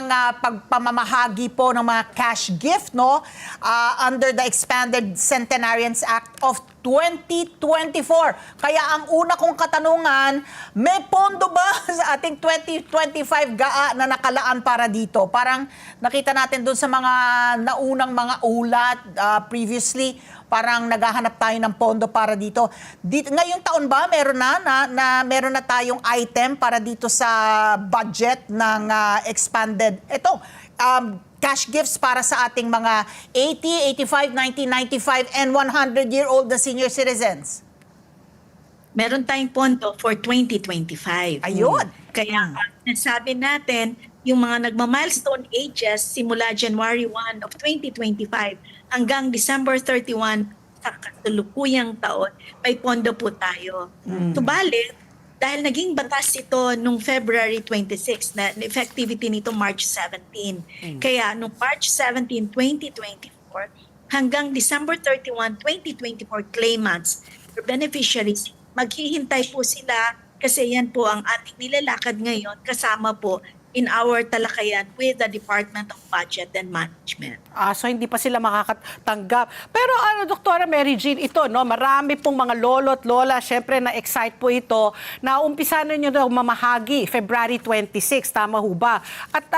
ng pagpamamahagi po ng mga cash gift, no? Under the Expanded Centenarians Act of 2024. Kaya ang una kong katanungan, may pondo ba sa ating 2025 GAA na nakalaan para dito? Parang nakita natin doon sa mga naunang mga ulat previously, parang naghahanap tayo ng pondo para dito. Ngayong taon ba meron meron na tayong item para dito sa budget ng expanded cash gifts para sa ating mga 80, 85, 90, 95 and 100-year-old na senior citizens? Meron tayong pondo for 2025. Ayun. Kaya nasabi natin, yung mga nagma-milestone ages simula January 1 of 2025 hanggang December 31 sa kasalukuyang taon, may pondo po tayo. Subalit, dahil naging batas ito nung February 26 na effectivity nito March 17. Kaya nung March 17, 2024 hanggang December 31, 2024 claimants or beneficiaries, maghihintay po sila kasi yan po ang ating nilalakad ngayon kasama po in our talakayan with the Department of Budget and Management. So hindi pa sila makakatanggap. Pero Doktora Mary Jean, ito, no, marami pong mga lolo at lola, syempre na-excite po ito, na umpisa na nyo daw mamahagi, February 26, tama ho ba? At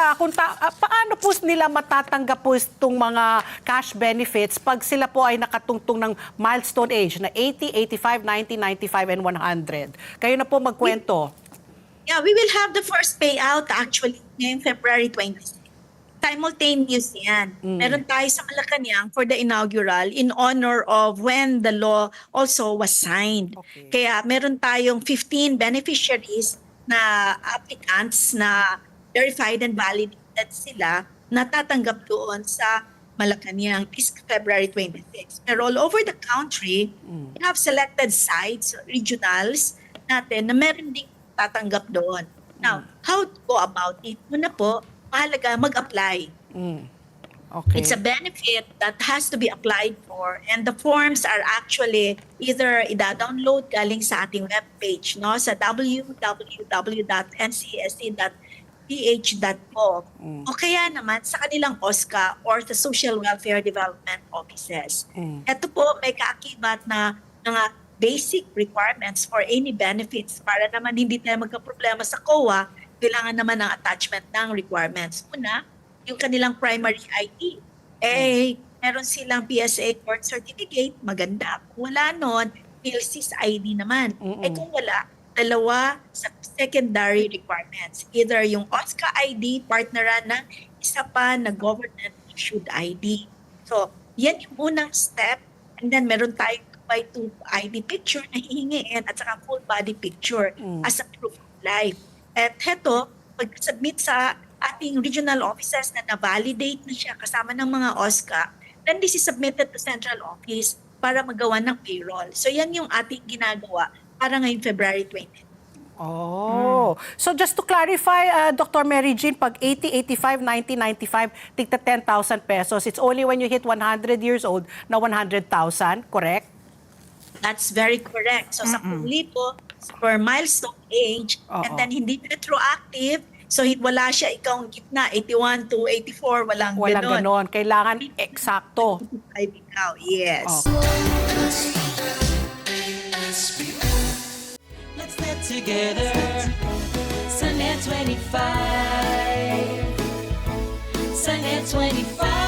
paano po nila matatanggap po itong mga cash benefits pag sila po ay nakatungtong ng milestone age na 80, 85, 90, 95, and 100? Kayo na po magkwento. Yeah, we will have the first payout actually ngayong February 26. Simultaneous yan. Meron tayo sa Malacanang for the inaugural in honor of when the law also was signed. Okay. Kaya meron tayong 15 beneficiaries na applicants na verified and validated sila na tatanggap doon sa Malacanang this February 26. Pero all over the country, we have selected sites, regionals natin na meron ding tatanggap doon. Now, how to go about it? Muna po, mahalaga mag-apply. Okay. It's a benefit that has to be applied for and the forms are actually either ida-download galing sa ating webpage, no, sa www.ncsc.ph.gov o kaya naman sa kanilang OSCA or sa Social Welfare Development Offices. Ito po may kaakibat na mga basic requirements for any benefits para naman hindi tayo magka-problema sa COA, kailangan naman ng attachment ng requirements. Una, yung kanilang primary ID. Meron silang PSA birth certificate, maganda. Kung wala nun, PhilSys ID naman. Kung wala, dalawa sa secondary requirements. Either yung OSCA ID, partneran ng isa pa na government-issued ID. So, yan yung unang step. And then meron tayong by 2 ID picture na hihingiin at saka full body picture as a proof of life. At heto, pag-submit sa ating regional offices na na-validate na siya kasama ng mga OSCA, then this is submitted to central office para magawa ng payroll. So yan yung ating ginagawa para ngayong February 20. So just to clarify, Dr. Mary Jean, pag 80, 85, 90, 95, tigta 10,000 pesos, it's only when you hit 100 years old na 100,000, correct? That's very correct. So sa pulito, for milestone age, and then hindi retroactive, so wala siya ikaw gitna, 81 to 84, walang ganon. Kailangan eksakto. Ay, ikaw, yes. Let's get together, Sunday 25, Sunday 25.